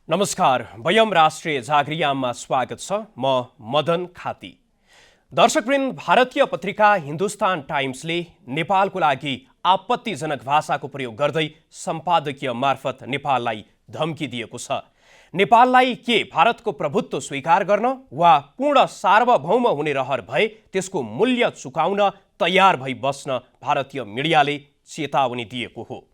नमस्कार, वयम राष्ट्रिय जागरियाममा स्वागत छ। म मदन खाती। दर्शकवृन्द, भारतीय पत्रिका हिन्दुस्तान टाइम्सले नेपालको लागि आपत्तिजनक भाषाको प्रयोग गर्दै सम्पादकीय मार्फत नेपाललाई धम्की दिएको छ। नेपाललाई के भारतको प्रभुत्व स्वीकार गर्न वा पूर्ण सार्वभौम हुने रहर भए त्यसको मूल्य चुकाउन तयार भई बस्न भारतीय मिडियाले चेतावनी दिएको हो।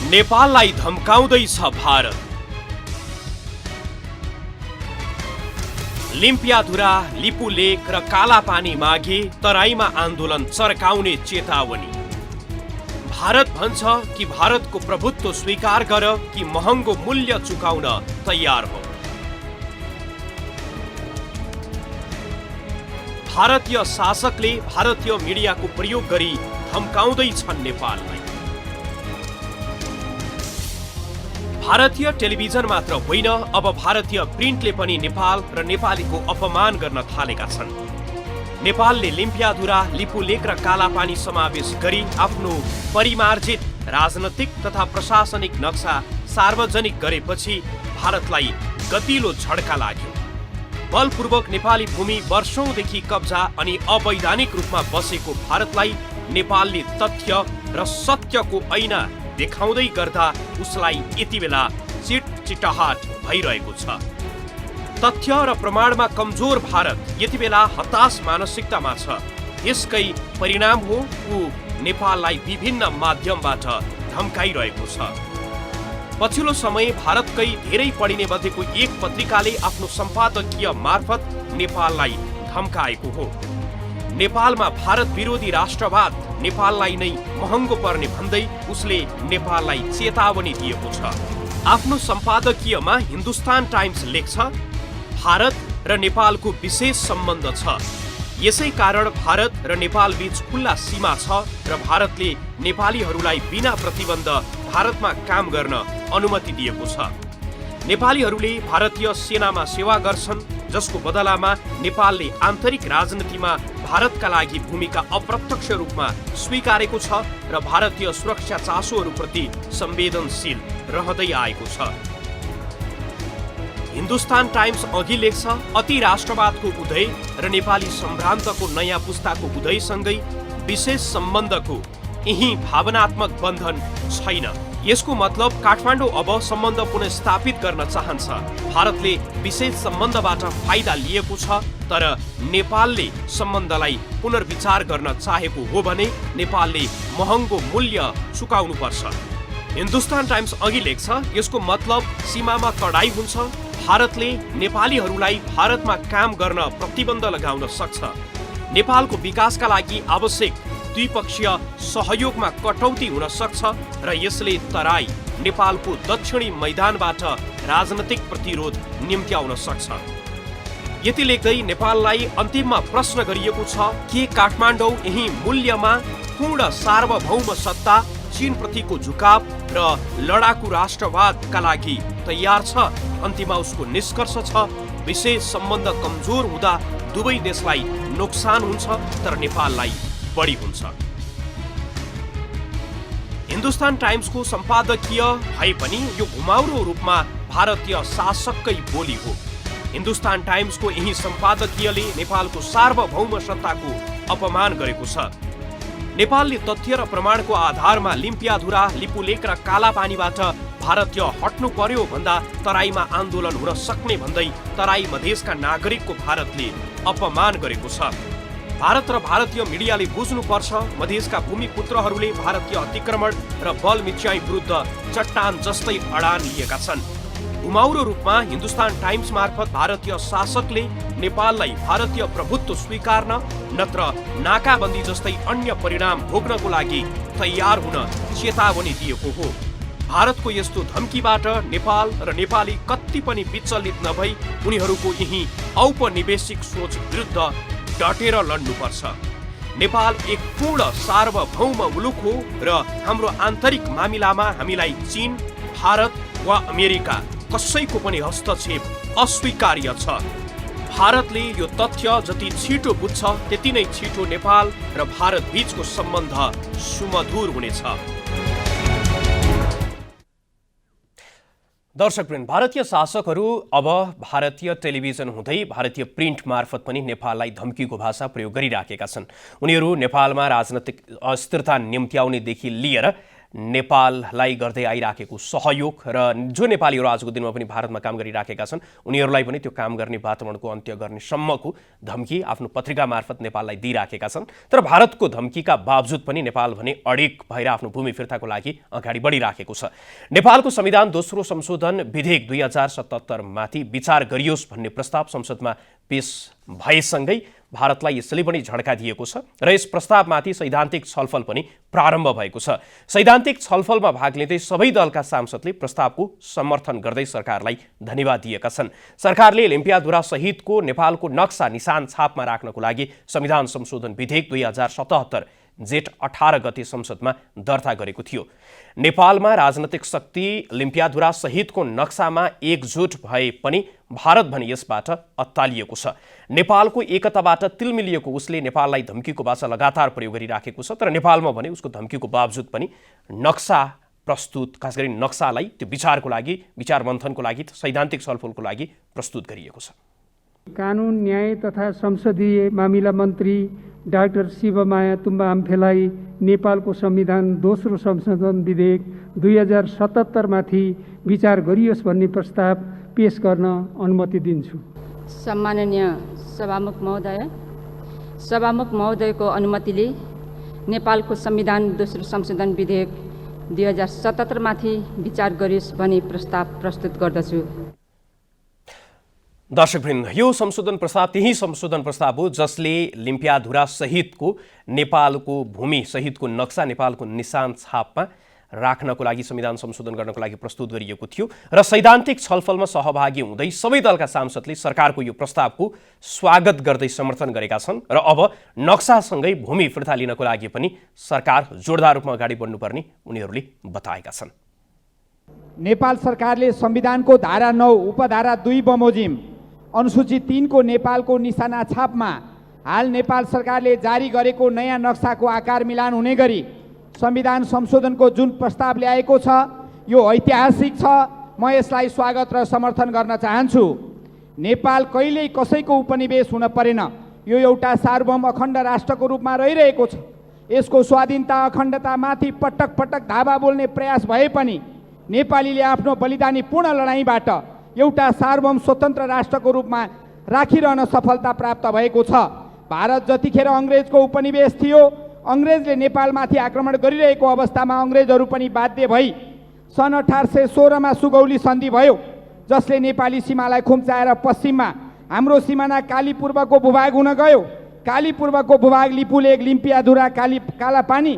नेपाललाई धम्काउँदैछ भारत। लिम्पियाधुरा, लिपुलेक र कालापानी मागे तराईमा आन्दोलन चर्काउने चेतावनी। भारत भन्छ कि भारतको प्रभुत्व स्वीकार गर कि महँगो मूल्य चुकाउन तयार हो। भारतीय शासकले भारतीय मिडियाको प्रयोग गरी धम्काउँदैछन् नेपाललाई। भारतीय टेलिभिजन मात्र होइन, अब भारतीय प्रिन्टले पनि नेपाल र नेपालीको अपमान गर्न थालेका छन्। नेपालले लिम्पियाधुरा, लिपुलेक र कालापानी समावेश गरी आफ्नो परिमार्जित राजनैतिक तथा प्रशासनिक नक्सा सार्वजनिक गरेपछि भारतलाई गतिलो झड्का लाग्यो। बलपूर्वक नेपाली भूमि वर्षौंदेखि कब्जा अनि अवैधानिक रूपमा बसेको भारतलाई नेपालले तथ्य र सत्यको ऐना देखाउँदै गर्दा उसलाई यति बेला चिटचिटाहट भइरहेको छ। तथ्य र प्रमाणमा कमजोर भारत यति बेला हताश मानसिकतामा छ। यसकै परिणाम हो ऊ नेपाललाई विभिन्न माध्यमबाट धम्काइरहेको छ। पछिल्लो समय भारतकै धेरै पढिने मध्येको एक पत्रिकाले आफ्नो सम्पादकीय मार्फत नेपाललाई धम्काएको हो। नेपालमा भारत विरोधी राष्ट्रवाद नेपाललाई नै महँगो पर्ने भन्दै उसले नेपाललाई चेतावनी दिएको छ। आफ्नो सम्पादकीयमा हिन्दुस्तान टाइम्स लेख्छ, भारत र नेपालको विशेष सम्बन्ध छ। यसै कारण भारत र नेपाल बीच खुल्ला सीमा छ र भारतले नेपालीहरूलाई बिना प्रतिबन्ध भारतमा काम गर्न अनुमति दिएको छ। नेपालीहरूले भारतीय सेनामा सेवा गर्छन्, जसको बदलामा नेपालले आन्तरिक राजनीतिमा भारतका लागि भूमिका अप्रत्यक्ष रूपमा स्वीकारेको छ र भारतीय सुरक्षा चासोहरूप्रति संवेदनशील रहँदै आएको छ। हिन्दुस्तान टाइम्स अघि लेख्छ, अति राष्ट्रवादको उदय र नेपाली सम्भ्रान्तको नयाँ पुस्ताको उदयसँगै विशेष सम्बन्धको यही भावनात्मक बन्धन छैन। यसको मतलब काठमाडौँ अब सम्बन्ध पुनर्स्थापित गर्न चाहन्छ। भारतले विशेष सम्बन्धबाट फाइदा लिएको छ, तर नेपालले सम्बन्धलाई पुनर्विचार गर्न चाहेको हो भने नेपालले महँगो मूल्य चुकाउनु पर्छ। हिन्दुस्तान टाइम्स अघि लेख्छ, यसको मतलब सीमामा कडाई हुन्छ। भारतले नेपालीहरूलाई भारतमा काम गर्न प्रतिबन्ध लगाउन सक्छ। नेपालको विकासका लागि आवश्यक द्विपक्षीय सहयोगमा कटौती हुन सक्छ र यसले तराई नेपालको दक्षिणी मैदानबाट राजनैतिक प्रतिरोध निम्त्याउन सक्छ। यति लेख्दै नेपाललाई अन्तिममा प्रश्न गरिएको छ, के काठमाडौँ यही मूल्यमा पूर्ण सार्वभौम सत्ता, चीनप्रतिको झुकाव र लडाकु राष्ट्रवादका लागि तयार छ? अन्तिममा उसको निष्कर्ष छ, विशेष सम्बन्ध कमजोर हुँदा दुवै देशलाई नोक्सान हुन्छ तर नेपाललाई बढी हुन्छ। हिन्दुस्तान टाइम्सको सम्पादकीय भए पनि यो घुमाउरो रूपमा भारतीय शासककै बोली हो। हिन्दुस्तान टाइम्सको यही सम्पादकीयले नेपालको सार्वभौम सत्ताको अपमान गरेको छ। नेपालले तथ्य र प्रमाणको आधारमा लिम्पियाधुरा, लिपुलेक र कालापानीबाट भारतीय हट्नु पर्यो भन्दा तराईमा आन्दोलन हुन सक्ने भन्दै तराई मधेसका नागरिकको भारतले अपमान गरेको छ। भारत र भारतीय मिडियाले बुझ्नुपर्छ, मधेसका भूमिपुत्रहरूले भारतीय अतिक्रमण र बल मिच्याई विरुद्ध चट्टान जस्तै अडान लिएका छन्। घुमाउरो रूपमा हिन्दुस्तान टाइम्स मार्फत भारतीय शासकले नेपाललाई भारतीय प्रभुत्व स्वीकार्न नत्र नाकाबन्दी जस्तै अन्य परिणाम भोग्नको लागि तयार हुन चेतावनी दिएको हो। भारतको यस्तो धम्कीबाट नेपाल र नेपाली कति पनि विचलित नभई उनीहरूको यही औपनिवेशिक सोच विरुद्ध डटेर लड्नुपर्छ। नेपाल एक पूर्ण सार्वभौम मुलुक हो र हाम्रो आन्तरिक मामिलामा हामीलाई चीन, भारत वा अमेरिका कसैको पनि हस्तक्षेप अस्वीकार्य छ। भारतले यो तथ्य जति छिटो बुझ्छ त्यति नै छिटो नेपाल र भारत बीचको सम्बन्ध सुमधुर हुनेछ। दर्शकवृन्द, भारतीय शासकहरू अब भारतीय टेलिभिजन हुँदै भारतीय प्रिन्ट मार्फत पनि नेपाललाई धम्कीको भाषा प्रयोग गरिराखेका छन्। उनीहरू नेपालमा राजनैतिक अस्थिरता निम्त्याउनेदेखि लिएर नेपाललाई गर्दै आइराखेको सहयोग र जो नेपालीहरू आजको दिनमा पनि भारतमा काम गरिराखेका छन् उनीहरूलाई पनि त्यो काम गर्ने वातावरणको अन्त्य गर्ने सम्मको धम्की आफ्नो पत्रिका मार्फत नेपाललाई दिइराखेका छन्। तर भारतको धम्कीका बावजुद पनि नेपाल भने अडिग भएर आफ्नो भूमि फिर्ताको लागि अगाडि बढिराखेको छ। नेपालको संविधान दोस्रो संशोधन विधेयक 2077 माथि विचार गरियोस् भन्ने प्रस्ताव संसदमा पेश भएसँगै भारतलाई यसले पनि झड्का दिएको छ र यस प्रस्तावमाथि सैद्धान्तिक छलफल पनि प्रारम्भ भएको छ। सैद्धान्तिक छलफलमा भाग लिँदै सबै दलका सांसदले प्रस्तावको समर्थन गर्दै सरकारलाई धन्यवाद दिएका छन्। सरकारले लिम्पियाधुरा सहितको नेपालको नक्सा निशान छापमा राख्नको लागि संविधान संशोधन विधेयक 2077 जेठ 18 गते संसदमा दर्ता गरेको थियो। नेपालमा राजनैतिक शक्ति लिम्पियाधुरा सहितको नक्सामा एकजुट भए पनि भारत भने यसबाट अत्तालिएको छ। नेपालको एकताबाट तिलमिलिएको उसले नेपाललाई धम्कीको भाषा लगातार प्रयोग गरिराखेको छ। तर नेपालमा भने उसको धम्कीको बावजुद पनि नक्सा प्रस्तुत, खास गरी नक्सालाई त्यो विचारको लागि, विचार मन्थनको लागि, सैद्धान्तिक छलफलको लागि प्रस्तुत गरिएको छ। कानुन न्याय तथा संसदीय मामिला मन्त्री डाक्टर शिवमाया तुम्बा आम्फेलाई नेपालको संविधान दोस्रो संशोधन विधेयक 2077 माथि विचार गरियोस् भन्ने प्रस्ताव पेश गर्न अनुमति दिन्छु। सम्माननीय सभामुख महोदयको अनुमतिले नेपालको संविधान दोस्रो संशोधन विधेयक 2077 माथि विचार गरियोस् भन्ने प्रस्ताव प्रस्तुत गर्दछु। दर्शकवृन्द, यो संशोधन प्रस्ताव त्यही संशोधन प्रस्ताव हो जसले लिम्पियाधुरा सहितको नेपालको भूमि सहितको नक्सा नेपालको निशान छापमा राख्नको लागि संविधान संशोधन गर्नको लागि प्रस्तुत गरिएको थियो र सैद्धान्तिक छलफलमा सहभागी हुँदै सबै दलका सांसदले सरकारको यो प्रस्तावको स्वागत गर्दै समर्थन गरेका छन् र अब नक्सासँगै भूमि फिर्ता लिनको लागि पनि सरकार जोरदार रूपमा अगाडि बढ्नुपर्ने उनीहरूले बताएका छन्। नेपाल सरकारले संविधानको धारा 9 उपधारा 2 बमोजिम अनुसूची 3 को नेपालको निशाना छापमा हाल नेपाल सरकारले जारी गरेको नयाँ नक्साको आकार मिलान हुने गरी संविधान संशोधनको जुन प्रस्ताव ल्याएको छ यो ऐतिहासिक छ। म यसलाई स्वागत र समर्थन गर्न चाहन्छु। नेपाल कहिल्यै कसैको उपनिवेश हुन परेन। यो एउटा सार्वभौम अखण्ड राष्ट्रको रूपमा रहिरहेको छ। यसको स्वाधीनता अखण्डतामाथि पटक पटक धावा बोल्ने प्रयास भए पनि नेपालीले आफ्नो बलिदानी पूर्ण लडाईँबाट एउटा सार्वभौम स्वतन्त्र राष्ट्रको रूपमा राखिरहन सफलता प्राप्त भएको छ। भारत जतिखेर अङ्ग्रेजको उपनिवेश थियो, अङ्ग्रेजले नेपालमाथि आक्रमण गरिरहेको अवस्थामा अङ्ग्रेजहरू पनि बाध्य भई सन् 1816 मा सुगौली सन्धि भयो, जसले नेपाली सीमालाई खुम्चाएर पश्चिममा हाम्रो सिमाना कालीपूर्वको भूभाग हुन गयो। कालीपूर्वको भूभाग लिपुलेक, लिम्पियाधुरा, कालापानी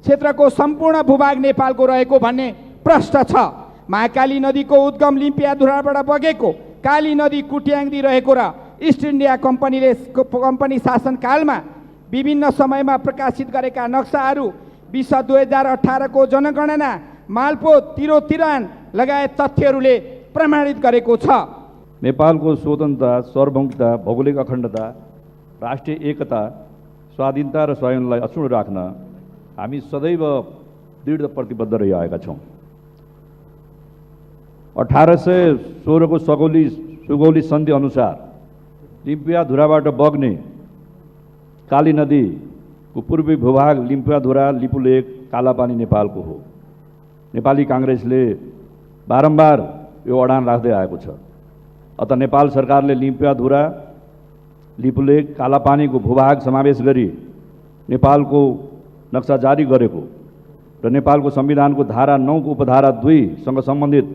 क्षेत्रको सम्पूर्ण भूभाग नेपालको रहेको भन्ने प्रश्न छ। महाकाली नदीको उद्गम लिम्पियाधुराबाट बगेको काली नदी कुट्याङ्दी रहेको र इस्ट इन्डिया कम्पनी शासनकालमा विभिन्न समयमा प्रकाशित गरेका नक्साहरू विश्व 2018 को जनगणना, मालपोत, तिरोतिरान लगायत तथ्यहरूले प्रमाणित गरेको छ। नेपालको स्वतन्त्रता, सार्वभौमिकता, भौगोलिक अखण्डता, राष्ट्रिय एकता, स्वाधीनता र स्वयंलाई अक्षुण्ण राख्न हामी सदैव दृढ प्रतिबद्ध रहिआएका छौँ। 1816 को सुगौली सन्धि अनुसार लिम्पियाधुराबाट बग्ने काली नदीको पूर्वी भूभाग लिम्पियाधुरा, लिपुलेक, कालापानी नेपालको हो। नेपाली काङ्ग्रेसले बारम्बार यो अडान राख्दै आएको छ। अत नेपाल सरकारले लिम्पियाधुरा, लिपुलेक, कालापानीको भूभाग समावेश गरी नेपालको नक्सा जारी गरेको र नेपालको संविधानको धारा 9 को उपधारा 2 सँग सम्बन्धित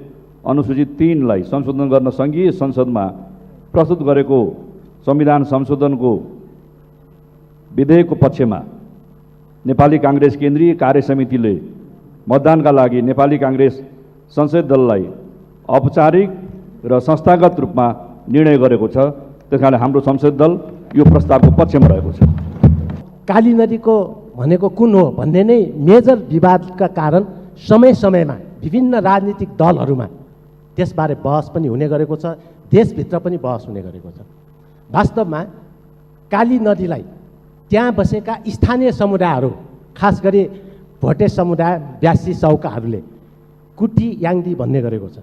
अनुसूची 3 लाई संशोधन गर्न सङ्घीय संसदमा प्रस्तुत गरेको संविधान संशोधनको विधेयकको पक्षमा नेपाली काङ्ग्रेस केन्द्रीय कार्य समितिले मतदानका लागि नेपाली काङ्ग्रेस संसदीय दललाई औपचारिक र संस्थागत रूपमा निर्णय गरेको छ। त्यसकारण हाम्रो संसदीय दल यो प्रस्तावको पक्षमा रहेको छ। काली नदीको भनेको कुन हो भन्ने नै मेजर विवादका कारण समय समयमा विभिन्न राजनीतिक दलहरूमा त्यसबारे बहस पनि हुने गरेको छ, देशभित्र पनि बहस हुने गरेको छ। वास्तवमा काली नदीलाई त्यहाँ बसेका स्थानीय समुदायहरू, खास गरी भोटे समुदाय, ब्यासी चौकाहरूले कुटी याङदी भन्ने गरेको छ।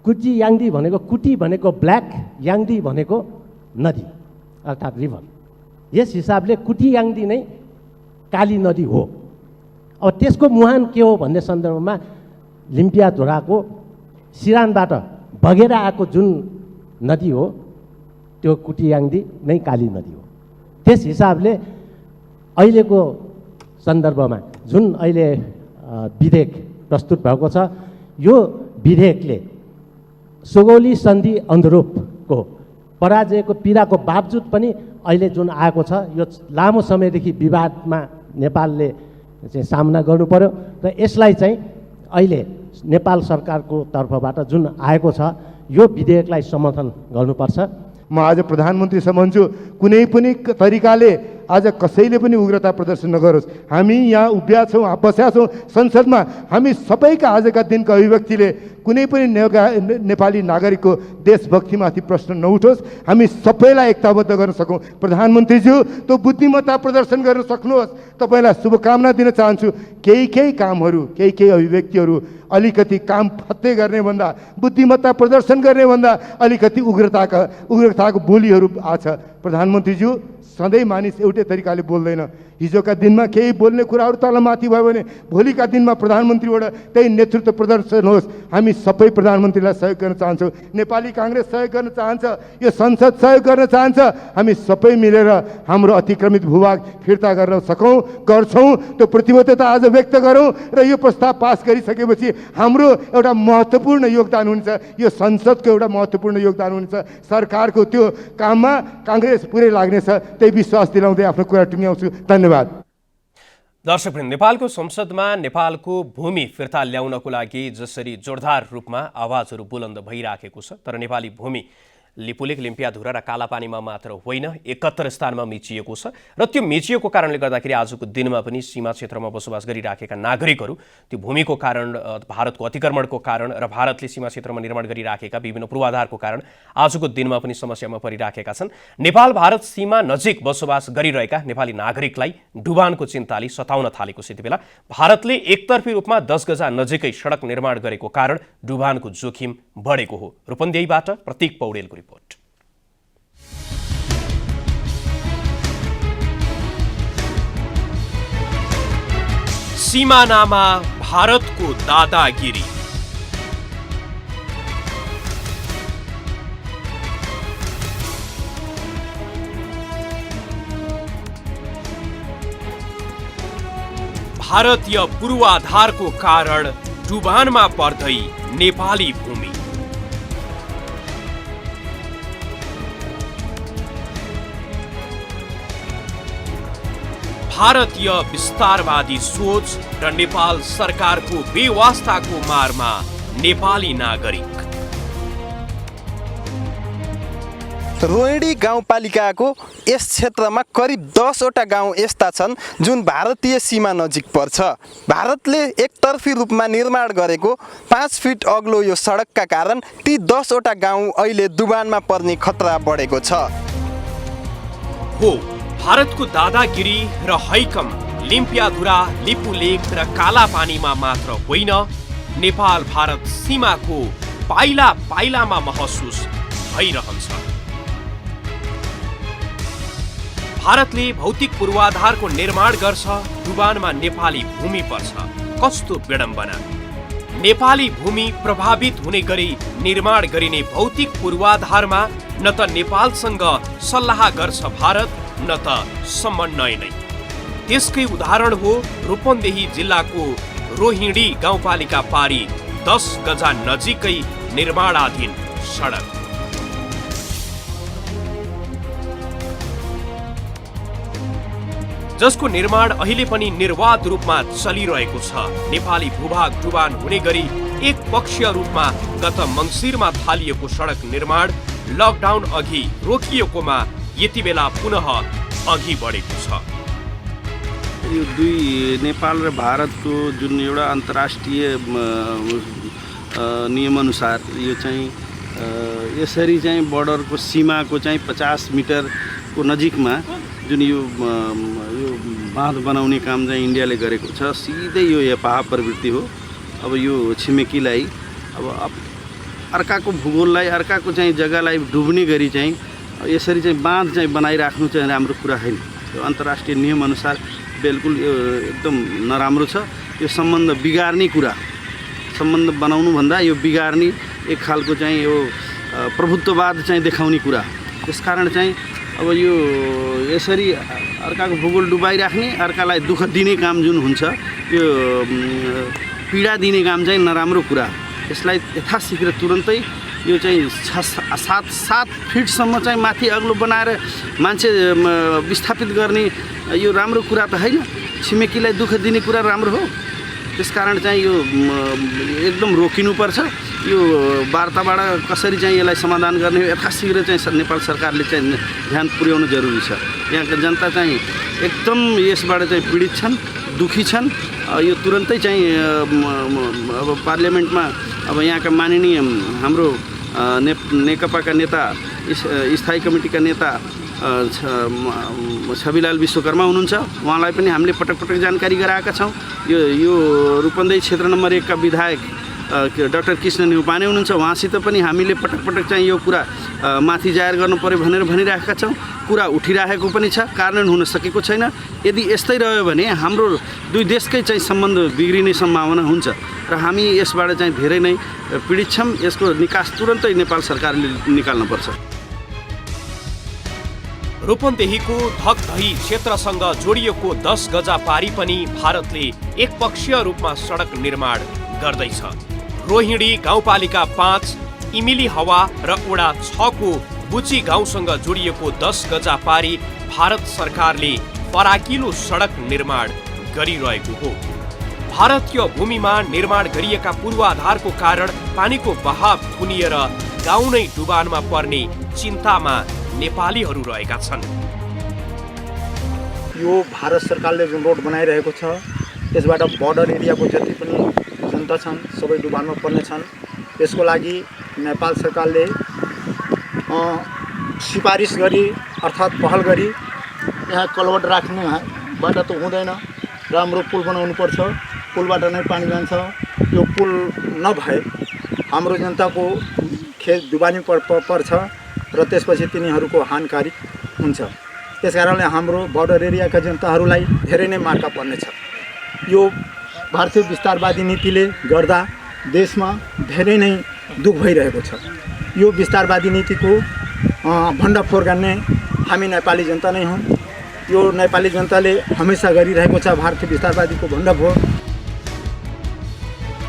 कुटी याङदी भनेको, कुटी भनेको ब्ल्याक, याङदी भनेको नदी अर्थात् रिभर। यस हिसाबले कुटी याङदी नै काली नदी हो। अब त्यसको मुहान के हो भन्ने सन्दर्भमा लिम्पियाधुराको सिरानबाट बगेर आएको जुन नदी हो त्यो कुटी याङदी नै काली नदी हो। त्यस हिसाबले अहिलेको सन्दर्भमा जुन अहिले विधेयक प्रस्तुत भएको छ, यो विधेयकले सुगौली सन्धि अनुरूपको पराजयको पीडाको बावजुद पनि अहिले जुन आएको छ, यो लामो समयदेखि विवादमा नेपालले चाहिँ सामना गर्नु पर्यो र यसलाई चाहिँ अहिले नेपाल सरकारको तर्फबाट जुन आएको छ यो विधेयकलाई समर्थन गर्नुपर्छ। म आज प्रधानमन्त्रीसँग भन्छु, कुनै पनि तरिकाले आज कसैले पनि उग्रता प्रदर्शन नगरोस्। हामी यहाँ उभिया छौँ, बसेका छौँ संसदमा। हामी सबैका आजका दिनका अभिव्यक्तिले कुनै पनि नेपाली नागरिकको देशभक्तिमाथि प्रश्न नउठोस्, हामी सबैलाई एकताबद्ध गर्न सकौँ। प्रधानमन्त्रीज्यू, त्यो बुद्धिमत्ता प्रदर्शन गर्न सक्नुहोस्। तपाईँलाई शुभकामना दिन चाहन्छु। केही कामहरू, केही अभिव्यक्तिहरू अलिकति काम फत्ते गर्ने भन्दा, बुद्धिमत्ता प्रदर्शन गर्ने भन्दा अलिकति उग्रताको बोलीहरू आछ। प्रधानमन्त्रीज्यू, सधैँ मानिस एउटै तरिकाले बोल्दैन। हिजोका दिनमा केही बोल्ने कुराहरू तलमाथि भयो भने भोलिका दिनमा प्रधानमन्त्रीबाट त्यही नेतृत्व प्रदर्शन होस्। हामी सबै प्रधानमन्त्रीलाई सहयोग गर्न चाहन्छौँ। नेपाली काङ्ग्रेस सहयोग गर्न चाहन्छ, यो संसद सहयोग गर्न चाहन्छ। हामी सबै मिलेर हाम्रो अतिक्रमित भूभाग फिर्ता गर्न गर्छौँ। त्यो प्रतिबद्धता आज व्यक्त गरौँ र यो प्रस्ताव पास गरिसकेपछि हाम्रो एउटा महत्त्वपूर्ण योगदान हुन्छ। यो संसदको एउटा महत्त्वपूर्ण योगदान हुन्छ। सरकारको त्यो काममा काङ्ग्रेस पुरै लाग्नेछ, त्यही विश्वास दिलाउँदै आफ्नो कुरा टुङ्ग्याउँछु। धन्यवाद। दर्शकवृन्द, नेपालको संसदमा नेपालको भूमि फिर्ता ल्याउनको लागि जसरी जोरदार रूपमा आवाजहरू बुलन्द भइराखेको छ, तर नेपाली भूमि लिपुलेक, लिम्पियाधुरा र कालापानीमा मात्र होइन, 71 स्थानमा मिचिएको छ। र त्यो मिचिएको कारणले गर्दाखेरि आजको दिनमा पनि सीमा क्षेत्रमा बसोबास गरिराखेका नागरिकहरू त्यो भूमिको कारण, भारतको अतिक्रमणको कारण र भारतले सीमा क्षेत्रमा निर्माण गरिराखेका विभिन्न पूर्वाधारको कारण आजको दिनमा पनि समस्यामा परिराखेका छन्। नेपाल भारत सीमा नजिक बसोबास गरिरहेका नेपाली नागरिकलाई डुबानको चिन्ताले सताउन थालेको छ। यति बेला भारतले एकतर्फी रूपमा 10 गजा नजिकै सडक निर्माण गरेको कारण डुबानको जोखिम बढेको हो। रूपन्देहीबाट प्रतीक पौडेलको रिपोर्ट। सीमानामा भारतको दादागिरी। भारतीय पूर्वाधारको कारण डुबानमा पर्दै नेपाली भूमि। भारतीय विस्तारवादी सोच र नेपाल सरकारको बेवास्ताको मारमा नेपाली नागरिक। रोहिणी गाउँपालिकाको यस क्षेत्रमा करिब 10 वटा गाउँ यस्ता छन् जुन भारतीय सीमा नजिक पर्छ। भारतले एकतर्फी रूपमा निर्माण गरेको 5 फिट अग्लो यो सडकका कारण ती 10 वटा गाउँ अहिले डुबानमा पर्ने खतरा बढेको छ। हो, भारतको दादागिरी र हैकम लिम्पियाधुरा, लिपुलेक र कालापानीमा मात्र होइन, नेपाल भारत सीमाको पाइला पाइलामा महसुस भइरहन्छ। भारतले भौतिक पूर्वाधारको निर्माण गर्छ, डुबानमा नेपाली भूमि पर्छ। कस्तो विडम्बना! नेपाली भूमि प्रभावित हुने गरी निर्माण गरिने भौतिक पूर्वाधारमा न त नेपालसँग सल्लाह गर्छ भारत, न त समन्वय नै। त्यसकै उदाहरण हो रूपन्देही जिल्लाको रोहिणी गाउँपालिका पारी 10 गजा नजिकै निर्माणाधीन सडक। जसको निर्माण अहिले पनि निर्वाध रूपमा चलिरहेको छ। नेपाली भूभाग डुबान हुने गरी एक पक्षीय रूपमा गत मङ्सिरमा थालिएको सडक निर्माण लकडाउन अघि रोकिएकोमा यति बेला पुनः अघि बढेको छ। यो दुई नेपाल र भारतको जुन एउटा अन्तर्राष्ट्रिय नियमअनुसार यो चाहिँ यसरी चाहिँ बोर्डरको सीमाको चाहिँ 50 मिटरको नजिकमा जुन यो बाँध बनाउने काम चाहिँ इन्डियाले गरेको छ, सिधै यो एपाह प्रवृत्ति हो। अब यो छिमेकीलाई अब अर्काको भूगोललाई, अर्काको चाहिँ जग्गालाई डुब्ने गरी चाहिँ यसरी चाहिँ बाँध चाहिँ बनाइराख्नु चाहिँ राम्रो कुरा होइन। यो अन्तर्राष्ट्रिय नियमअनुसार बिल्कुल यो एकदम नराम्रो छ। यो सम्बन्ध बिगार्ने कुरा, सम्बन्ध बनाउनुभन्दा यो बिगार्ने एक खालको चाहिँ यो प्रभुत्ववाद चाहिँ देखाउने कुरा। त्यसकारण चाहिँ अब यो यसरी अर्काको भूगोल डुबाइराख्ने, अर्कालाई दुःख दिने काम जुन हुन्छ, यो पीडा दिने काम चाहिँ नराम्रो कुरा। यसलाई यथाशीघ्र तुरन्तै यो चाहिँ 7 फिटसम्म चाहिँ माथि अग्लो बनाएर मान्छे विस्थापित गर्ने यो राम्रो कुरा त होइन। छिमेकीलाई दुःख दिने कुरा राम्रो हो। त्यसकारण चाहिँ यो एकदम रोकिनुपर्छ। यो वार्ताबाट कसरी चाहिँ यसलाई समाधान गर्ने यथाशीघ्र चाहिँ नेपाल सरकारले चाहिँ ध्यान पुर्याउनु जरुरी छ। यहाँका जनता चाहिँ एकदम यसबाट चाहिँ पीडित छन्, दुखी छन्। यो तुरन्तै चाहिँ अब पार्लियामेन्टमा अब यहाँका माननीय हाम्रो नेकपाका नेता, स्थायी कमिटीका नेता छविलाल विश्वकर्मा हुनुहुन्छ। उहाँलाई पनि हामीले पटक पटक जानकारी गराएका छौँ। यो रूपन्देही क्षेत्र नम्बर 1 का विधायक डाक्टर कृष्ण न्यौपाने हुनुहुन्छ। उहाँसित पनि हामीले पटक पटक चाहिँ यो कुरा माथि जाहेर गर्नु पर्यो भनेर भनिरहेका छौँ। कुरा उठिरहेको पनि छ, कार्यान्वयन हुन सकेको छैन। यदि यस्तै रह्यो भने हाम्रो दुई देशकै चाहिँ सम्बन्ध बिग्रिने सम्भावना हुन्छ र हामी यसबाट चाहिँ धेरै नै पीडित छौँ। यसको निकास तुरन्तै नेपाल सरकारले निकाल्नुपर्छ। रूपन्देहीको धकधही क्षेत्रसँग जोडिएको 10 गजा पारी पनि भारतले एकपक्षीय रूपमा सडक निर्माण गर्दैछ। रोहिणी गाउँपालिका 5, इमिली हवा र वडा 6 को बुची गाउँसँग जोडिएको 10 गजा पारी भारत सरकारले फराकिलो सडक निर्माण गरिरहेको हो। भारतीय भूमिमा निर्माण गरिएका पूर्वाधारको कारण पानीको बहाव थुनिएर गाउँ नै डुबानमा पर्ने चिन्तामा नेपालीहरू रहेका छन्। यो भारत सरकारले जुन रोड बनाइरहेको छ, यसबाट बर्डर एरियाको जति पनि जनता छन् सबै डुबानमा पर्ने छन्। यसको लागि नेपाल सरकारले सिफारिस गरी अर्थात् पहल गरी यहाँ कलवट राख्नेबाट त हुँदैन, राम्रो पुल बनाउनु पर्छ। पुलबाट नै पानी जान्छ। यो पुल नभए हाम्रो जनताको खेत डुबानी पर्छ र त्यसपछि तिनीहरूको हानिकारक हुन्छ। त्यसकारणले हाम्रो बर्डर एरियाका जनताहरूलाई धेरै नै मार्का पर्नेछ। यो भारतीय विस्तारवादी नीतिले गर्दा देशमा धेरै नै दुःख भइरहेको छ। यो विस्तारवादी नीतिको भण्डाफोर गर्ने हामी नेपाली जनता नै हौँ। यो नेपाली जनताले हमेसा गरिरहेको छ भारतीय विस्तारवादीको भण्डाफोर।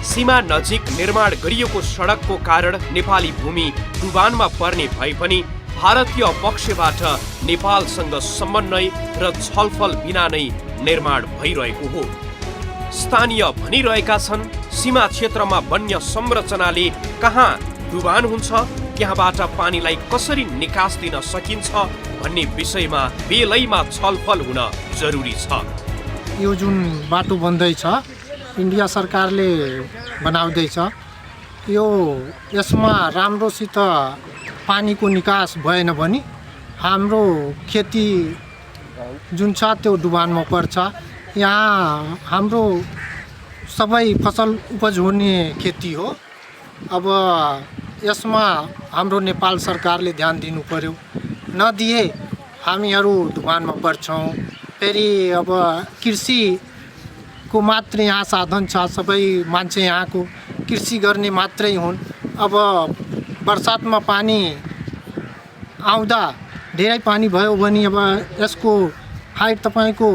सीमा नजिक निर्माण गरिएको सडकको कारण नेपाली भूमि डुबानमा पर्ने भए पनि भारतीय पक्षबाट नेपालसँग समन्वय र छलफल बिना नै निर्माण भइरहेको हो। स्थानीय भनिरहेका छन् सीमा क्षेत्रमा वन्य संरचनाले कहाँ डुबान हुन्छ, त्यहाँबाट पानीलाई कसरी निकास दिन सकिन्छ भन्ने विषयमा बेलैमा छलफल हुन जरुरी छ। यो जुन बाटो बन्दैछ इन्डिया सरकारले बनाउँदैछ, यो यसमा राम्रोसित पानीको निकास भएन भने हाम्रो खेती जुन छ त्यो डुबानमा पर्छ। यहाँ हाम्रो सबै फसल उपज हुने खेती हो। अब यसमा हाम्रो नेपाल सरकारले ध्यान दिनु पर्यो। नदिए हामीहरू डुबानमा पर्छौँ। फेरि अब कृषिको मात्रै यहाँ साधन छ, सबै मान्छे यहाँको कृषि गर्ने मात्रै हुन्। अब बर्सातमा पानी आउँदा धेरै पानी भयो भने अब यसको हाइट तपाईँको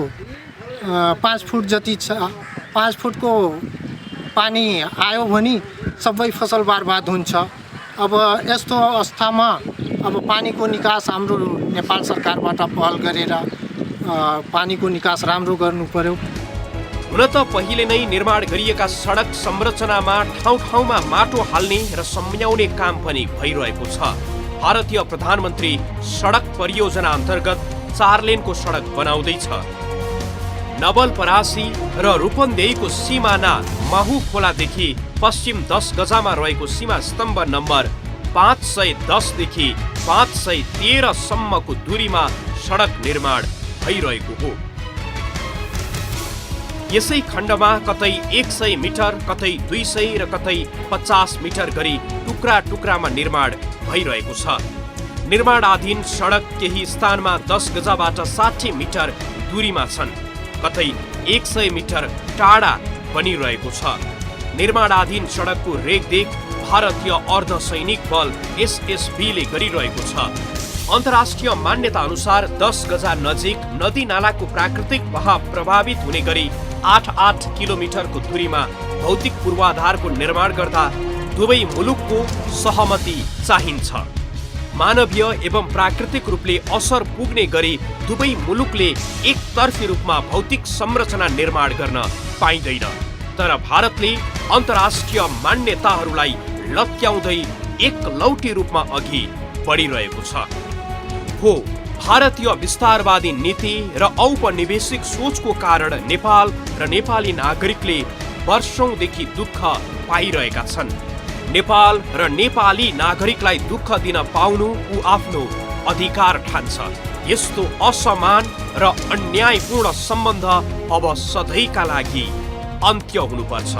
5 फुट जति छ। 5 फुटको पानी आयो भने सबै फसल बर्बाद हुन्छ। अब यस्तो अवस्थामा अब पानीको निकास हाम्रो नेपाल सरकारबाट पहल गरेर पानीको निकास राम्रो गर्नु पर्यो। हुन त पहिले नै निर्माण गरिएका सडक संरचनामा ठाउँ ठाउँमा माटो हाल्ने र सम्याउने काम पनि भइरहेको छ। भारतीय प्रधानमन्त्री सडक परियोजना अन्तर्गत 4 लेनको सडक बनाउँदैछ। नवलपरासी र रूपन्देहीको सिमाना माहु खोलादेखि पश्चिम 10 गजामा रहेको सीमा स्तम्भ नम्बर 510 देखि 513 सम्मको दूरीमा सडक निर्माण भइरहेको हो। यसै खण्डमा कतै 100 मिटर, कतै 200 र कतै 50 मिटर गरी टुक्रा टुक्रामा निर्माण भइरहेको छ। निर्माणाधीन सडक केही स्थानमा 10 गजाबाट 60 मिटर दूरीमा छन्, कतै 100 मिटर टाढा बनिरहेको छ। निर्माणाधीन सडकको रेखदेख भारतीय अर्धसैनिक बल एसएसबीले गरिरहेको छ। अन्तर्राष्ट्रिय मान्यता अनुसार 10 गजा नजिक नदी नालाको प्राकृतिक बहाव प्रभावित हुने गरी 8 किलोमिटरको दूरीमा भौतिक पूर्वाधारको निर्माण गर्दा दुवै मुलुकको सहमति चाहिन्छ। मानवीय एवं प्राकृतिक रूपले असर पुग्ने गरी दुवै मुलुकले एकतर्फी रूपमा भौतिक संरचना निर्माण गर्न पाइँदैन। तर भारतले अन्तर्राष्ट्रिय मान्यताहरूलाई लत्याउँदै एकलौटी रूपमा अघि बढिरहेको छ। हो, भारतीय विस्तारवादी नीति र औपनिवेशिक सोचको कारण नेपाल र नेपाली नागरिकले वर्षौंदेखि दुःख पाइरहेका छन्। नेपाल र नेपाली नागरिकलाई दुःख दिन पाउनु ऊ आफ्नो अधिकार ठान्छ। यस्तो असमान र अन्यायपूर्ण सम्बन्ध अब सधैँका लागि अन्त्य हुनुपर्छ।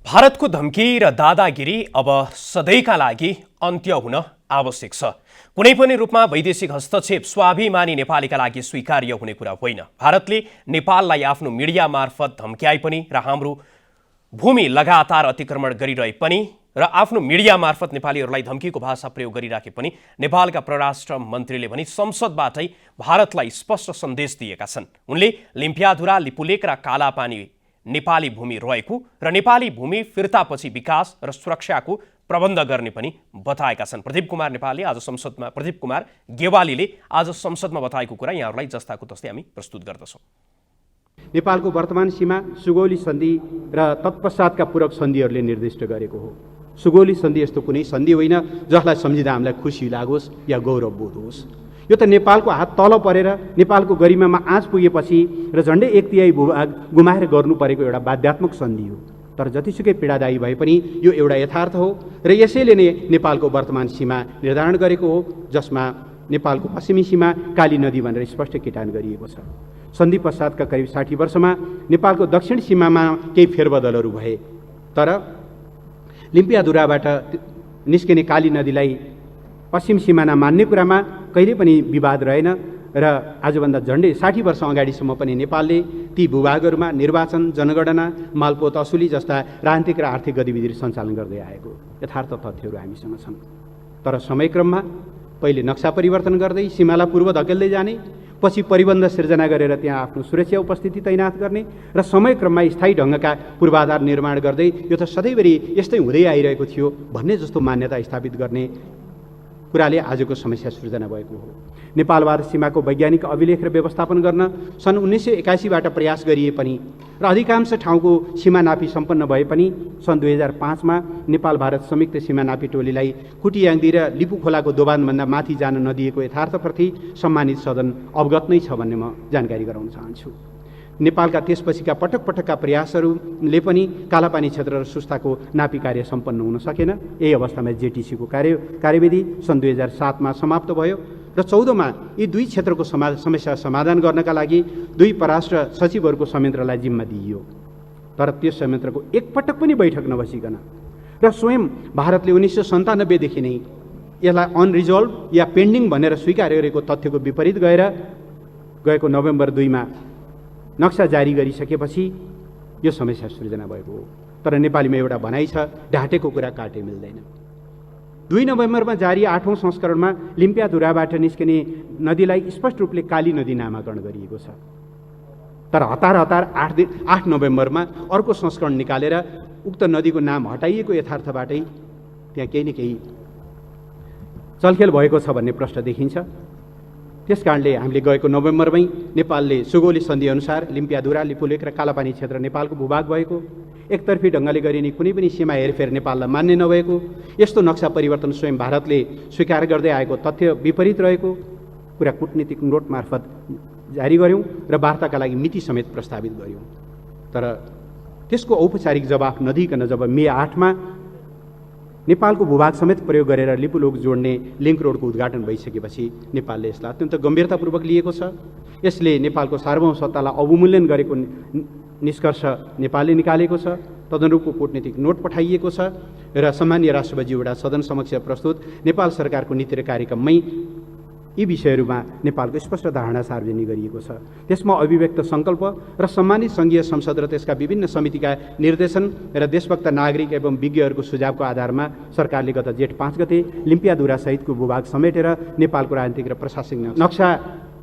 भारतको धम्की र दादागिरी अब सधैँका लागि अन्त्य हुन आवश्यक छ। कुनै पनि रूपमा वैदेशिक हस्तक्षेप स्वाभिमानी नेपालीका लागि स्वीकार्य हुने कुरा होइन। भारतले नेपाललाई आफ्नो मिडिया मार्फत धम्क्याए पनि र हाम्रो भूमि लगातार अतिक्रमण गरिरहे पनि र आफ्नो मिडिया मार्फत नेपालीहरूलाई धम्कीको भाषा प्रयोग गरिराखे पनि नेपालका परराष्ट्र मन्त्रीले भने संसदबाटै भारतलाई स्पष्ट सन्देश दिएका छन्। उनले लिम्पियाधुरा, लिपुलेक र कालापानी नेपाली भूमि रहेको र नेपाली भूमि फिर्तापछि विकास र सुरक्षाको प्रबन्ध गर्ने पनि बताएका छन्। प्रदीप कुमार गेवालीले आज संसदमा बताएको कुरा यहाँहरूलाई जस्ताको तस्तै हामी प्रस्तुत गर्दछौँ। नेपालको वर्तमान सीमा सुगौली सन्धि र तत्पश्चातका पूरक सन्धिहरूले निर्दिष्ट गरेको हो। सुगौली सन्धि यस्तो कुनै सन्धि होइन जसलाई सम्झिँदा हामीलाई खुसी लागोस् या गौरव बोध होस्। यो त नेपालको हात तल परेर नेपालको गरिमामा आँच पुगेपछि र झन्डै 1/3 भूभाग गुमाएर गर्नु परेको एउटा बाध्यात्मक सन्धि हो। तर जतिसुकै पीडादायी भए पनि यो एउटा यथार्थ हो र यसैले नै नेपालको वर्तमान सीमा निर्धारण गरेको हो, जसमा नेपालको पश्चिमी सीमा काली नदी भनेर स्पष्ट किटान गरिएको छ। सन्धि पश्चातका करिब 60 वर्षमा नेपालको दक्षिण सीमामा केही फेरबदलहरू भए, तर लिम्पियाधुराबाट निस्किने काली नदीलाई पश्चिम सिमाना मान्ने कुरामा कहिले पनि विवाद रहेन र आजभन्दा झन्डै 60 वर्ष अगाडिसम्म पनि नेपालले ती भूभागहरूमा निर्वाचन, जनगणना, मालपोत असुली जस्ता राजनीतिक र आर्थिक गतिविधिहरू सञ्चालन गर्दै आएको यथार्थ तथ्यहरू हामीसँग छन्। तर समयक्रममा पहिले नक्सा परिवर्तन गर्दै सीमालाई पूर्व धकेल्दै जाने, पछि परिबन्ध सिर्जना गरेर त्यहाँ आफ्नो सुरक्षा उपस्थिति तैनात गर्ने र समयक्रममा स्थायी ढङ्गका पूर्वाधार निर्माण गर्दै यो त सधैँभरि यस्तै हुँदै आइरहेको थियो भन्ने जस्तो मान्यता स्थापित गर्ने कुराले आजको समस्या सृजना भएको हो। नेपालवाद सीमाको वैज्ञानिक अभिलेख र व्यवस्थापन गर्न सन् 1981बाट प्रयास गरिए पनि र अधिकांश ठाउँको सीमा नापी सम्पन्न भए पनि सन् 2005मा नेपाल भारत संयुक्त सीमा नापी टोलीलाई कुटियाङ्दी र लिपु खोलाको दोभानभन्दा माथि जान नदिएको यथार्थप्रति सम्मानित सदन अवगत नै छ भन्ने म जानकारी गराउन चाहन्छु। नेपालका त्यसपछिका पटक पटकका प्रयासहरूले पनि कालापानी क्षेत्र र सुस्ताको नापी कार्य सम्पन्न हुन सकेन। यही अवस्थामा जेटिसीको कार्यविधि सन् 2007मा समाप्त भयो र 14मा यी दुई क्षेत्रको समस्या समाधान गर्नका लागि दुई परराष्ट्र सचिवहरूको संयन्त्रलाई जिम्मा दिइयो। तर त्यो संयन्त्रको एकपटक पनि बैठक नबसिकन र स्वयं भारतले 1997देखि नै यसलाई अनरिजल्भ या पेन्डिङ भनेर स्वीकार गरेको तथ्यको विपरीत गएको नोभेम्बर 2मा नक्सा जारी गरिसकेपछि यो समस्या सृजना भएको हो। तर नेपालीमा एउटा भनाइ छ, ढाँटेको कुरा काटे मिल्दैन। 2 नोभेम्बरमा जारी 8औं संस्करणमा लिम्पियाधुराबाट निस्किने नदीलाई स्पष्ट रूपले काली नदी नामाकरण गरिएको छ। तर हतार 8 नोभेम्बरमा अर्को संस्करण निकालेर उक्त नदीको नाम हटाइएको यथार्थबाटै त्यहाँ केही न केही चलखेल भएको छ भन्ने प्रश्न देखिन्छ। त्यसकारणले हामीले गएको नोभेम्बरमै नेपालले सुगौली सन्धि अनुसार लिम्पियाधुरा, लिपुलेक र कालापानी क्षेत्र नेपालको भूभाग भएको, एकतर्फी ढङ्गले गरिने कुनै पनि सीमा हेरफेर नेपाललाई मान्य नभएको, यस्तो नक्सा परिवर्तन स्वयं भारतले स्वीकार गर्दै आएको तथ्य विपरीत रहेको कुरा कूटनीतिक नोट मार्फत जारी गऱ्यौँ र वार्ताका लागि मिति समेत प्रस्तावित गऱ्यौँ। तर त्यसको औपचारिक जवाफ नदिइकन जब मे 8मा नेपालको भूभाग समेत प्रयोग गरेर लिपुलोक जोड्ने लिङ्क रोडको उद्घाटन भइसकेपछि नेपालले यसलाई अत्यन्त गम्भीरतापूर्वक लिएको छ। यसले नेपालको सार्वभौमसत्तालाई अवमूल्यन गरेको निष्कर्ष नेपालले निकालेको छ। तदनुरूपको कूटनीतिक नोट पठाइएको छ र सम्माननीय राष्ट्रपतिज्यूबाट सदन समक्ष प्रस्तुत नेपाल सरकारको नीति र कार्यक्रममै यी विषयहरूमा नेपालको स्पष्ट धारणा सार्वजनिक गरिएको छ। त्यसमा अभिव्यक्त सङ्कल्प र सम्मानित सङ्घीय संसद र त्यसका विभिन्न समितिका निर्देशन र देशभक्त नागरिक एवं विज्ञहरूको सुझावको आधारमा सरकारले गत जेठ 5 गते लिम्पियाधुरा सहितको भूभाग समेटेर नेपालको राजनीतिक र प्रशासनिक नक्सा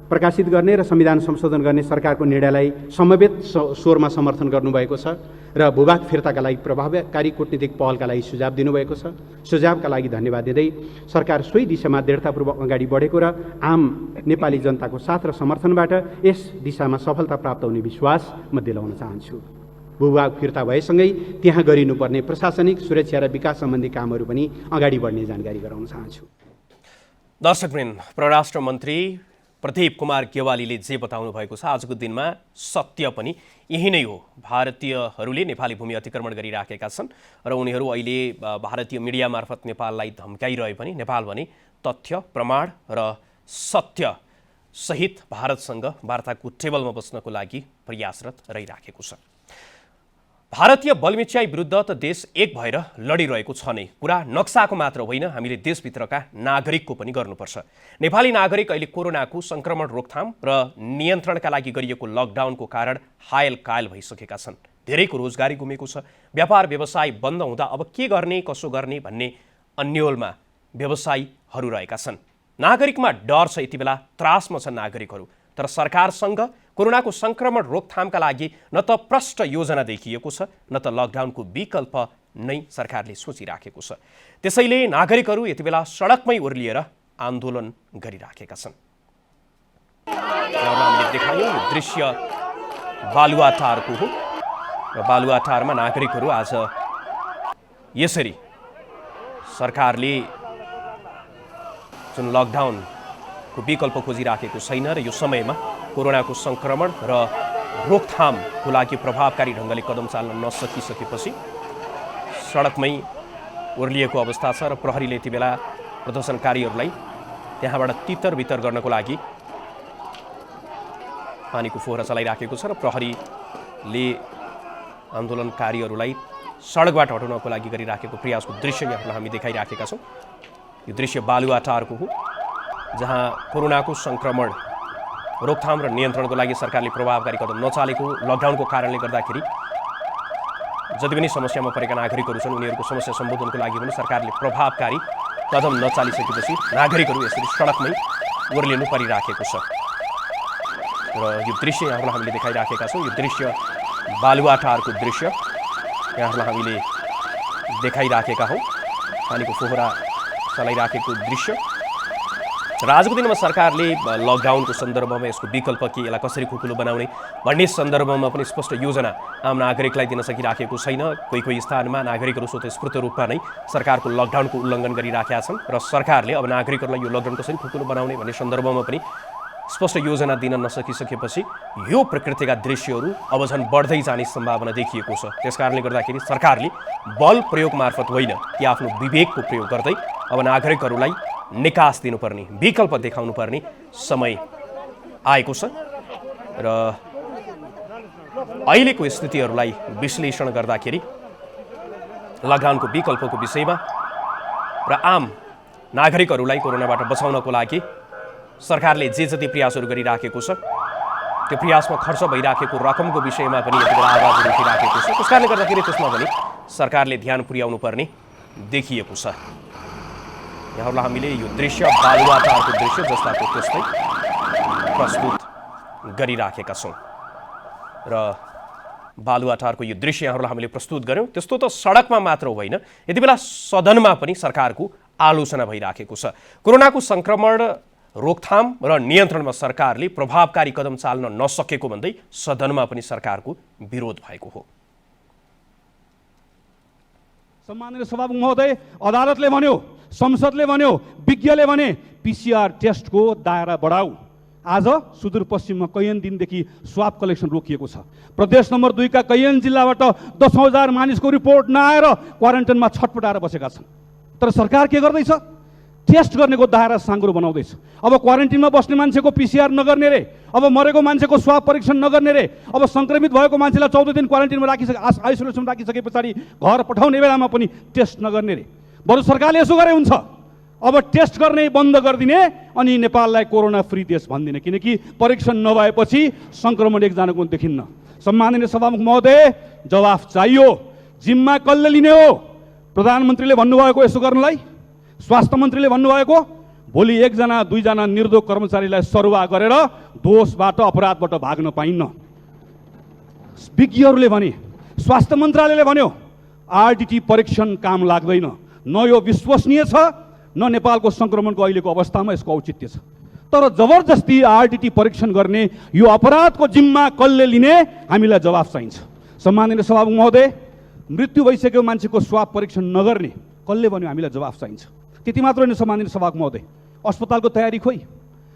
प्रकाशित गर्ने र संविधान संशोधन गर्ने सरकारको निर्णयलाई समवेत स्वरमा समर्थन गर्नुभएको छ र भूभाग फिर्ताका लागि प्रभावकारी कूटनीतिक पहलका लागि सुझाव दिनुभएको छ। सुझावका लागि धन्यवाद दिँदै सरकार सोही दिशामा दृढतापूर्वक अगाडि बढेको र आम नेपाली जनताको साथ र समर्थनबाट यस दिशामा सफलता प्राप्त हुने विश्वास म दिलाउन चाहन्छु। भूभाग फिर्ता भएसँगै त्यहाँ गरिनुपर्ने प्रशासनिक सुरक्षा र विकास सम्बन्धी कामहरू पनि अगाडि बढ्ने जानकारी गराउन चाहन्छु। दर्शकवृन्द, परराष्ट्र मन्त्री प्रदीप कुमार गेवालीले जे बताउनु भएको छ आजको दिनमा सत्य पनि यही नै हो। भारतीयहरूले नेपाली भूमि अतिक्रमण गरिराखेका छन् र उनीहरू अहिले भारतीय मिडिया मार्फत नेपाललाई धम्काइरहे पनि नेपाल भने तथ्य प्रमाण र सत्य सहित भारतसँग वार्ताको टेबलमा बस्नको लागि प्रयासरत रहिराखेको छ। भारतीय बलमिच्याई विरुद्ध त देश एक भएर लडिरहेको छ नै। कुरा नक्साको मात्र होइन, हामीले देशभित्रका नागरिकको पनि गर्नुपर्छ। नेपाली नागरिक अहिले कोरोनाको संक्रमण रोकथाम र नियन्त्रणका लागि गरिएको लकडाउनको कारण हायल कायल भइसकेका छन्। धेरैको रोजगारी गुमेको छ। व्यापार व्यवसाय बन्द हुँदा अब के गर्ने कसो गर्ने भन्ने अन्योलमा व्यवसायीहरू रहेका छन्। नागरिकमा डर छ, यति बेला त्रासमा छन् नागरिकहरू। तर सरकारसँग कोरोनाको संक्रमण रोकथामका लागि न त प्रष्ट योजना देखिएको छ न त लकडाउनको विकल्प नै सरकारले सोचिराखेको छ। त्यसैले नागरिकहरू यति बेला सडकमै ओर्लिएर आन्दोलन गरिराखेका छन्। हामीले देखायौँ यो दृश्य बालुवाटारको हो र बालुवाटारमा नागरिकहरू आज यसरी सरकारले जुन लकडाउनको विकल्प खोजिराखेको छैन र यो समयमा कोरोनाको संक्रमण र रोकथामको लागि प्रभावकारी ढङ्गले कदम चाल्न नसकिसकेपछि सडकमै ओर्लिएको अवस्था छ र प्रहरीले यति बेला प्रदर्शनकारीहरूलाई त्यहाँबाट तितर बितर गर्नको लागि पानीको फोहरा चलाइराखेको छ र प्रहरीले आन्दोलनकारीहरूलाई सडकबाट हटाउनको लागि गरिराखेको प्रयासको दृश्य यहाँलाई हामी देखाइराखेका छौँ। यो दृश्य बालुवाटारको हो, जहाँ कोरोनाको संक्रमण रोकथाम र नियन्त्रणको लागि सरकारले प्रभावकारी कदम नचालेको, लकडाउनको कारणले गर्दाखेरि जति पनि समस्यामा परेका नागरिकहरू छन् उनीहरूको समस्या सम्बोधनको लागि पनि सरकारले प्रभावकारी कदम नचालिसकेपछि नागरिकहरू यसरी सडकमै ओर्लिनु परिराखेको छ। र यो दृश्य यहाँलाई हामीले देखाइराखेका छौँ। यो दृश्य बालुवाटारको दृश्य यहाँलाई हामीले देखाइराखेका हौँ। पानीको फोहरा चलाइराखेको दृश्य र आजको दिनमा सरकारले लकडाउनको सन्दर्भमा यसको विकल्प के, यसलाई कसरी खुकुलो बनाउने भन्ने सन्दर्भमा पनि स्पष्ट योजना आम नागरिकलाई दिन सकिराखेको छैन। कोही कोही स्थानमा नागरिकहरू स्वतस्फूर्त रूपमा नै सरकारको लकडाउनको उल्लङ्घन गरिराखेका छन् र सरकारले अब नागरिकहरूलाई यो लकडाउन कसरी खुकुलो बनाउने भन्ने सन्दर्भमा पनि स्पष्ट योजना दिन नसकिसकेपछि यो प्रकृतिका दृश्यहरू अब झन् बढ्दै जाने सम्भावना देखिएको छ। त्यसकारणले गर्दाखेरि सरकारले बल प्रयोग मार्फत होइन कि आफ्नो विवेकको प्रयोग गर्दै अब नागरिकहरूलाई निकास दिनुपर्ने, विकल्प देखाउनु पर्ने समय आएको छ र अहिलेको स्थितिहरूलाई विश्लेषण गर्दाखेरि लकडाउनको विकल्पको विषयमा र आम नागरिकहरूलाई कोरोनाबाट बचाउनको लागि सरकारले जे जति प्रयासहरू गरिराखेको छ त्यो प्रयासमा खर्च भइराखेको रकमको विषयमा पनि यति बेला आवाज उठिराखेको छ। त्यस कारणले गर्दाखेरि त्यसमा पनि सरकारले ध्यान पुर्याउनु पर्ने देखिएको छ। यहाँहरूलाई हामीले यो दृश्य बालुवाटारको दृश्य जस्ताको त्यस्तै प्रस्तुत गरिराखेका छौँ र बालुवाटारको यो दृश्य यहाँहरूलाई हामीले प्रस्तुत गऱ्यौँ। त्यस्तो त सडकमा मात्र होइन, यति बेला सदनमा पनि सरकारको आलोचना भइराखेको छ। कोरोनाको संक्रमण रोकथाम र नियन्त्रणमा सरकारले प्रभावकारी कदम चाल्न नसकेको भन्दै सदनमा पनि सरकारको विरोध भएको हो। सम्माननीय सभामुख महोदय, अदालतले भन्यो, संसदले भन्यो, विज्ञले भने पिसिआर टेस्टको दायरा बढाऊ। आज सुदूरपश्चिममा कैयन दिनदेखि स्वाब कलेक्सन रोकिएको छ। प्रदेश नम्बर 2 का कैयन जिल्लाबाट 10,000 मानिसको रिपोर्ट नआएर क्वारेन्टाइनमा छटपटाएर बसेका छन्। तर सरकार के गर्दैछ? टेस्ट गर्नेको दायरा साँगुरो बनाउँदैछ। अब क्वारेन्टिनमा बस्ने मान्छेको PCR नगर्ने रे, अब मरेको मान्छेको स्वाब परीक्षण नगर्ने रे, अब सङ्क्रमित भएको मान्छेलाई 14 दिन क्वारेन्टिनमा आइसोलेसनमा राखिसके पछाडि घर पठाउने बेलामा पनि टेस्ट नगर्ने रे। बरु सरकारले यसो गरे हुन्छ, अब टेस्ट गर्ने बन्द गरिदिने अनि नेपाललाई कोरोना फ्री देश भनिदिने, किनकि परीक्षण नभएपछि सङ्क्रमण एकजनाको देखिन्न। सम्माननीय सभामुख महोदय, जवाफ चाहियो। जिम्मा कसले लिने हो? प्रधानमन्त्रीले भन्नुभएको यसो गर्नलाई, स्वास्थ्य मन्त्रीले भन्नुभएको भोलि 1 जना 2 जना निर्दोष कर्मचारीलाई सरुवा गरेर दोषबाट अपराधबाट भाग्न पाइन्न। विज्ञहरूले भने, स्वास्थ्य मन्त्रालयले भन्यो RDT परीक्षण काम लाग्दैन, न यो विश्वसनीय छ न नेपालको सङ्क्रमणको अहिलेको अवस्थामा यसको औचित्य छ। तर जबरजस्ती RDT परीक्षण गर्ने यो अपराधको जिम्मा कसले लिने? हामीलाई जवाफ चाहिन्छ। सम्माननीय सभामुख महोदय, मृत्यु भइसकेको मान्छेको स्वाब परीक्षण नगर्ने कसले भन्यो? हामीलाई जवाफ चाहिन्छ। त्यति मात्र होइन सम्माननीय सभामुख महोदय, अस्पतालको तयारी खोइ?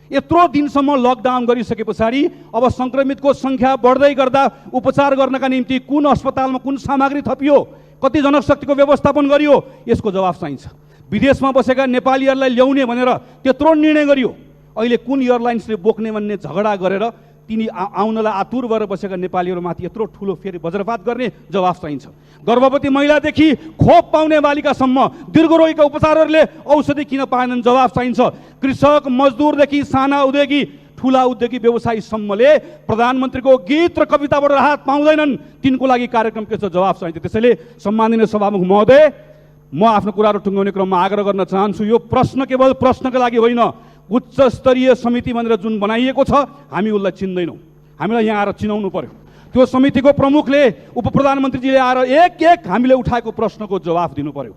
यत्रो दिनसम्म लकडाउन गरिसके पछाडि अब सङ्क्रमितको सङ्ख्या बढ्दै गर्दा उपचार गर्नका निम्ति कुन अस्पतालमा कुन सामग्री थपियो, कति जनशक्तिको व्यवस्थापन गरियो, यसको जवाफ चाहिन्छ। विदेशमा बसेका नेपालीहरूलाई ल्याउने भनेर त्यत्रो निर्णय गरियो, अहिले कुन एयरलाइन्सले बोक्ने भन्ने झगडा गरेर तिनी आउनलाई आतुर भएर बसेका नेपालीहरूमाथि यत्रो ठुलो फेरि वज्रपात गर्ने जवाफ चाहिन्छ। गर्भवती महिलादेखि खोप पाउने बालिकासम्म दीर्घ रोगीका उपचारहरूले औषधि किन पाएनन्? जवाफ चाहिन्छ। कृषक मजदुरदेखि साना उद्योगी ठुला उद्योगी व्यवसायीसम्मले प्रधानमन्त्रीको गीत र कविताबाट राहत पाउँदैनन्, तिनको लागि कार्यक्रम के छ? जवाफ चाहिन्छ। त्यसैले सम्माननीय सभामुख महोदय, म आफ्नो कुराहरू टुङ्गाउने क्रममा आग्रह गर्न चाहन्छु, यो प्रश्न केवल प्रश्नका लागि होइन, उच्च स्तरीय समिति भनेर जुन बनाइएको छ हामी उसलाई चिन्दैनौँ, हामीलाई यहाँ आएर चिनाउनु पर्यो। त्यो समितिको प्रमुखले उप प्रधानमन्त्रीजीले आएर एक एक हामीले उठाएको प्रश्नको जवाफ दिनु पर्यो।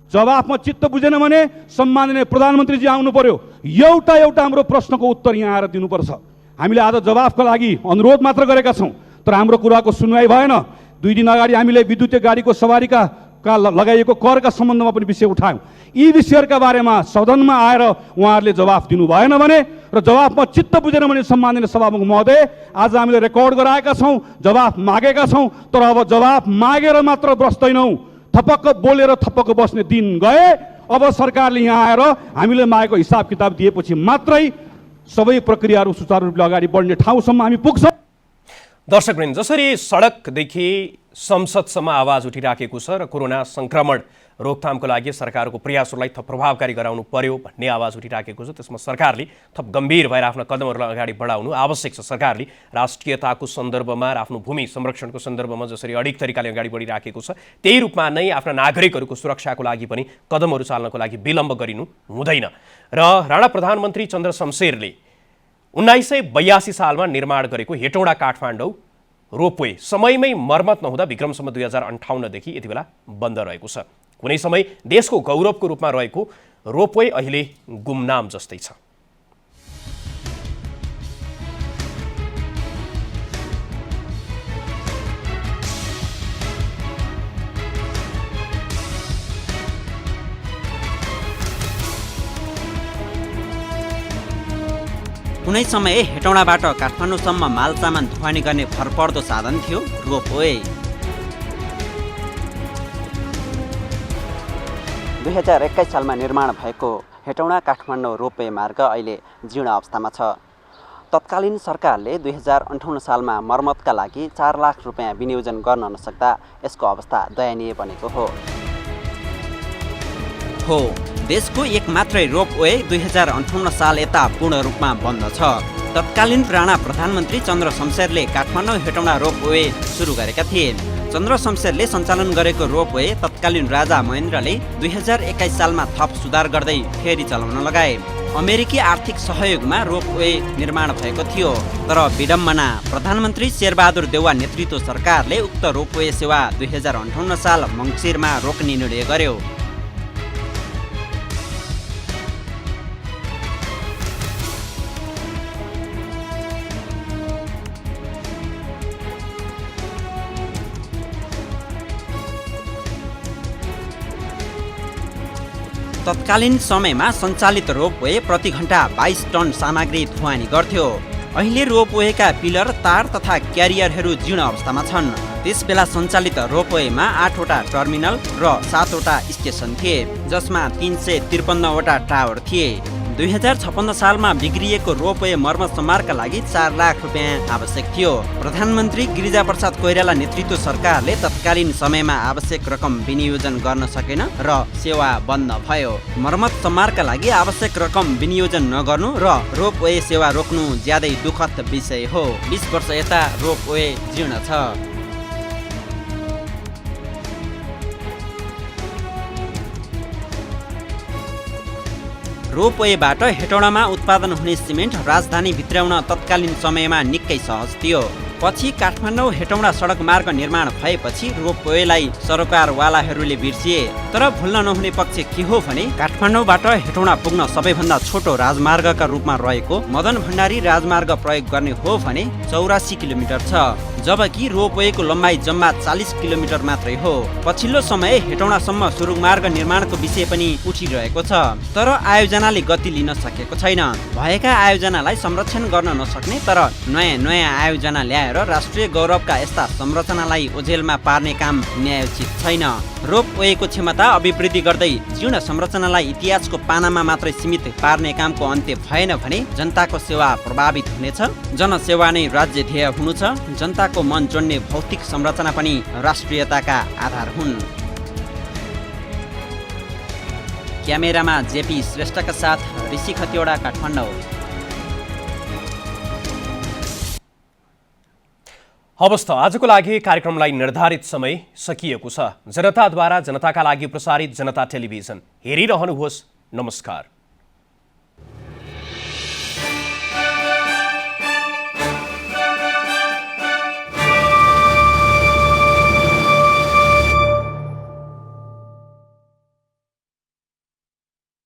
जवाफमा चित्त बुझेन भने सम्माननीय प्रधानमन्त्रीजी आउनु पर्यो, एउटा एउटा हाम्रो प्रश्नको उत्तर यहाँ आएर दिनुपर्छ। हामीले आज जवाफका लागि अनुरोध मात्र गरेका छौँ, तर हाम्रो कुराको सुनवाई भएन। 2 दिन अगाडि हामीले विद्युतीय गाडीको सवारीका लगाइएको करका सम्बन्धमा पनि विषय उठायौँ। यी विषयहरूका बारेमा सदनमा आएर उहाँहरूले जवाफ दिनु भएन भने र जवाफमा चित्त बुझेन भने सम्माननीय सभामुख महोदय, आज हामीले रेकर्ड गराएका छौँ, जवाफ मागेका छौँ, तर अब जवाफ मागेर मात्र बस्दैनौँ, थपक्क बोलेर थपक्क बस्ने दिन गए। अब सरकारले यहाँ आएर हामीले मागेको हिसाब किताब दिएपछि मात्रै सबै प्रक्रियाहरू सुचारू रूपले अगाडि बढ्ने ठाउँसम्म हामी पुग्छौँ। दर्शकवृन्द, जसरी सडकदेखि संसदसम्म आवाज उठिराखेको छ र कोरोना सङ्क्रमण रोकथामको लागि सरकारको प्रयासहरूलाई थप प्रभावकारी गराउनु पर्यो भन्ने आवाज उठिराखेको छ, त्यसमा सरकारले थप गम्भीर भएर आफ्ना कदमहरूलाई अगाडि बढाउनु आवश्यक छ। सरकारले राष्ट्रियताको सन्दर्भमा र आफ्नो भूमि संरक्षणको सन्दर्भमा जसरी अडिग तरिकाले अगाडि बढिराखेको छ, त्यही रूपमा नै आफ्ना नागरिकहरूको सुरक्षाको लागि पनि कदमहरू चाल्नको लागि विलम्ब गरिनु हुँदैन। र राणा प्रधानमन्त्री चन्द्र शमशेरले 1982 सालमा निर्माण गरेको हेटौँडा काठमाडौँ रोपवे समयमै मर्मत नहुँदा विक्रमसम्म 2058 देखि यति बेला बन्द रहेको छ। कुनै समय देशको गौरवको रूपमा रहेको रोपवे अहिले गुमनाम जस्तै छ। कुनै समय हेटौँडाबाट काठमाडौँसम्म माल सामान ढुवानी गर्ने भरपर्दो साधन थियो रोपवे। 2021 सालमा निर्माण भएको हेटौँडा काठमाडौँ रोपवे मार्ग अहिले जीर्ण अवस्थामा छ। तत्कालीन सरकारले 2058 सालमा मर्मतका लागि 4 लाख रुपियाँ विनियोजन गर्न नसक्दा यसको अवस्था दयनीय बनेको हो। देशको एक मात्रै रोपवे 2058 साल यता पूर्ण रूपमा बन्द छ। तत्कालीन राणा प्रधानमन्त्री चन्द्र शमशेरले काठमाडौँ हेटौँडा रोपवे सुरु गरेका थिए। चन्द्र शमशेरले सञ्चालन गरेको रोपवे तत्कालीन राजा महेन्द्रले 2021 सालमा थप सुधार गर्दै फेरि चलाउन लगाए। अमेरिकी आर्थिक सहयोगमा रोपवे निर्माण भएको थियो, तर विडम्बना प्रधानमन्त्री शेरबहादुर देउवा नेतृत्व सरकारले उक्त रोपवे सेवा 2058 साल मङ्सिरमा रोक्ने निर्णय गर्यो। तत्कालीन समयमा सञ्चालित रोपवे प्रति घण्टा 22 टन सामग्री ढुवानी गर्थ्यो। अहिले रोपवेका पिलर, तार तथा क्यारियरहरू जीर्ण अवस्थामा छन्। त्यसबेला सञ्चालित रोपवेमा 8वटा टर्मिनल र 7वटा स्टेसन थिए, जसमा 353 वटा टावर थिए। 2056 सालमा बिग्रिएको रोपवे मर्मत सम्मारका लागि 4 लाख रुपियाँ आवश्यक थियो। प्रधानमन्त्री गिरिजाप्रसाद कोइराला नेतृत्व सरकारले तत्कालीन समयमा आवश्यक रकम विनियोजन गर्न सकेन र सेवा बन्द भयो। मर्मत सम्मारका लागि आवश्यक रकम विनियोजन नगर्नु र रोपवे सेवा रोक्नु ज्यादै दुःखद विषय हो। 20 वर्ष यता रोपवे जीर्ण छ। रोपवेबाट हेटौडामा उत्पादन हुने सिमेन्ट राजधानी भित्राउन तत्कालीन समयमा निकै सहज थियो। पछि काठमाडौँ हेटौडा सडक मार्ग निर्माण भएपछि रोपवेलाई सरोकारवालाहरूले बिर्सिए। तर भुल्न नहुने पक्ष के हो भने काठमाडौँबाट हेटौडा पुग्न सबैभन्दा छोटो राजमार्गका रूपमा रहेको मदन भण्डारी राजमार्ग प्रयोग गर्ने हो भने 84 किलोमिटर छ, जबकि रोपवेको लम्बाइ जम्मा 40 किलोमिटर मात्रै हो। पछिल्लो समय हेटौडासम्म सुरुङमार्ग निर्माणको विषय पनि उठिरहेको छ, तर आयोजनाले गति लिन सकेको छैन। भएका आयोजनालाई संरक्षण गर्न नसक्ने तर नयाँ आयोजना ल्याएर राष्ट्रिय गौरवका यस्ता संरचनालाई ओझेलमा पार्ने काम न्यायोचित छैन। रोपवेको क्षमता अभिवृद्धि गर्दै जीर्ण संरचनालाई इतिहासको पानामा मात्रै सीमित पार्ने कामको अन्त्य भएन भने जनताको सेवा प्रभावित हुनेछ। जनसेवा नै राज्य ध्येय हुनु छ। जनताको मन जोड्ने भौतिक संरचना पनि राष्ट्रियताका आधार हुन्। क्यामेरामा जेपी श्रेष्ठका साथ ऋषि खतिवडा, काठमाडौँ। हवस् त आजको लागि कार्यक्रमलाई निर्धारित समय सकिएको छ। जनताद्वारा जनताका लागि प्रसारित जनता टेलिभिजन हेरिरहनुहोस्। नमस्कार।